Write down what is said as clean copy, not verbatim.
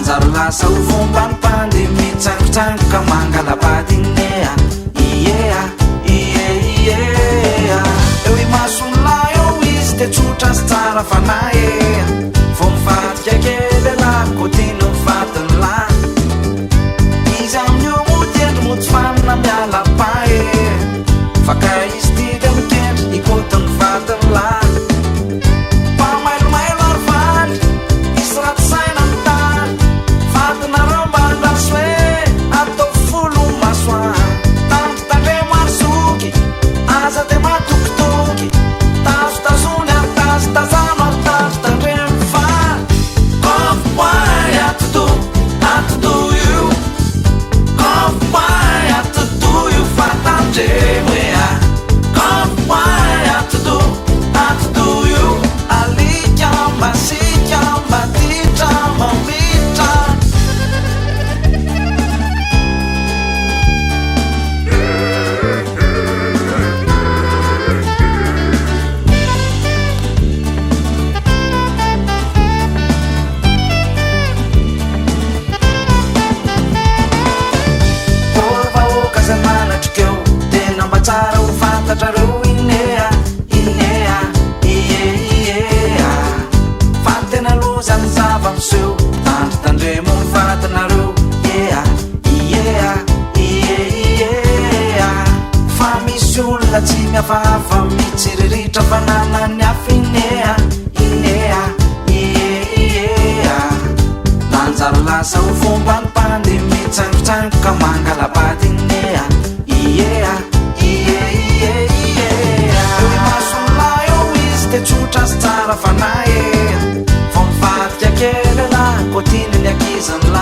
manjaro lasa ho fombanipandemy tsangotsangoko mangalabadinea iea ieiea eo i masonla eo izy de tsotra sy tsara fanaea vo mifatika kely lako tino mifatiny la izy amin'io modiendry motsy fanina mialapae fa ka izy tika mikendry ikotiny mifatiny la tsy miafafa mitsiriritra fananany afinea inea iea manjaro lasa ho fombanipandemy tsangotsangoko mangalabadinea iea ieieiea masonla eo izy de tsotra sy tsara fanaea vo mifatika kely la kotininy akizany